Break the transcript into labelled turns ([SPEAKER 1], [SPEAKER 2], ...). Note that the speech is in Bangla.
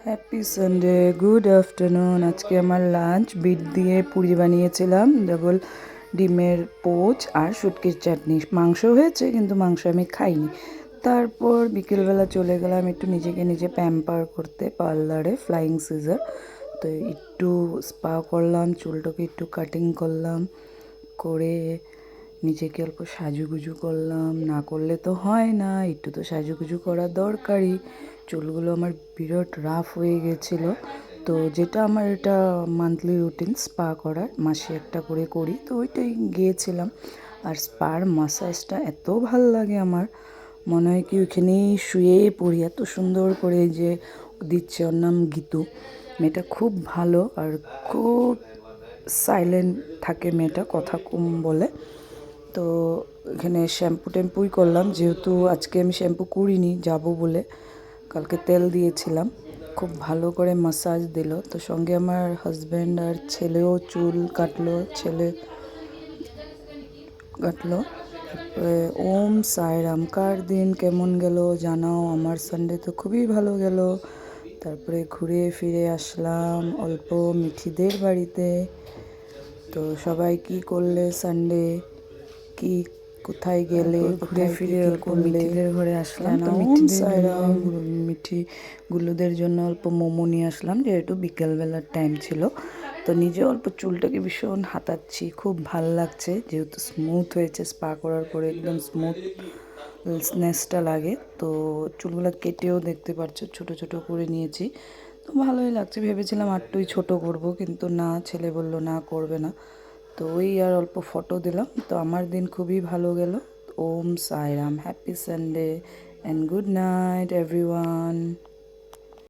[SPEAKER 1] Happy Sunday, good afternoon. আজকে আমার লাঞ্চ বিট দিয়ে পুরি বানিয়েছিলাম, ডবল ডিমের পোচ আর শুটকির চাটনি। মাংস হয়েছে কিন্তু মাংস আমি খাইনি। তারপর বিকেলবেলা চলে গেলাম একটু নিজেকে নিজে প্যাম্পার করতে পার্লারে, ফ্লাইং সিজার। তো একটু স্পা করলাম, চুলটাকে একটু কাটিং করলাম, করে নিজেকে অল্প সাজুগুজু করলাম। না করলে তো হয় না, একটু তো সাজুগুজু করা দরকারই। চুলগুলো আমার বিরাট রাফ হয়ে গেছিলো। তো যেটা আমার এটা মান্থলি রুটিন স্পা করার, মাসে একটা করে করি, তো ওইটাই গিয়েছিলাম। আর স্পার মাসাজটা এত ভাল লাগে আমার, মনে হয় কি ওইখানেই শুয়ে পড়ি, এত সুন্দর করে যে দিচ্ছে। ওর নাম গীতু, মেয়েটা খুব ভালো আর খুব সাইলেন্ট থাকে মেয়েটা, কথা কম বলে। তো এখানে শ্যাম্পু ট্যাম্পুই করলাম, যেহেতু আজকে আমি শ্যাম্পু করিনি, যাব বলে। কালকে তেল দিয়েছিলাম, খুব ভালো করে মাসাজ দিল। তো সঙ্গে আমার হাজব্যান্ড আর ছেলেও চুল কাটলো, ছেলে কাটলো। তারপরে ওম সাইরাম, কার দিন কেমন গেল জানাও। আমার সানডে তো খুবই ভালো গেল। তারপরে ঘুরে ফিরে আসলাম অল্প মিঠিদের বাড়িতে। তো সবাই কি করলে সানডে, কি কোথায় গেলে, ঘুরে ফিরে অল্প মিঠিদের ঘরে আসলাম। তো মিঠি গুল্লুদের জন্য অল্প মোমো নিয়ে আসলাম, যেহেতু বিকেলবেলার টাইম ছিল। তো নিজে অল্প চুলটাকে ভীষণ হাতাচ্ছি, খুব ভাল লাগছে, যেহেতু স্মুথ হয়েছে স্পা করার পরে, একদম স্মুথনেসটা লাগে। তো চুলগুলো কেটেও দেখতে পাচ্ছ ছোট ছোট করে নিয়েছি, তো ভালোই লাগছে। ভেবেছিলাম আরটুই ছোট করব, কিন্তু না, ছেলে বলল না, করবে না। তো ওই আর অল্প ফটো দিলাম। তো আমার দিন খুবই ভালো গেল। Om Sairam, happy Sunday and good night everyone.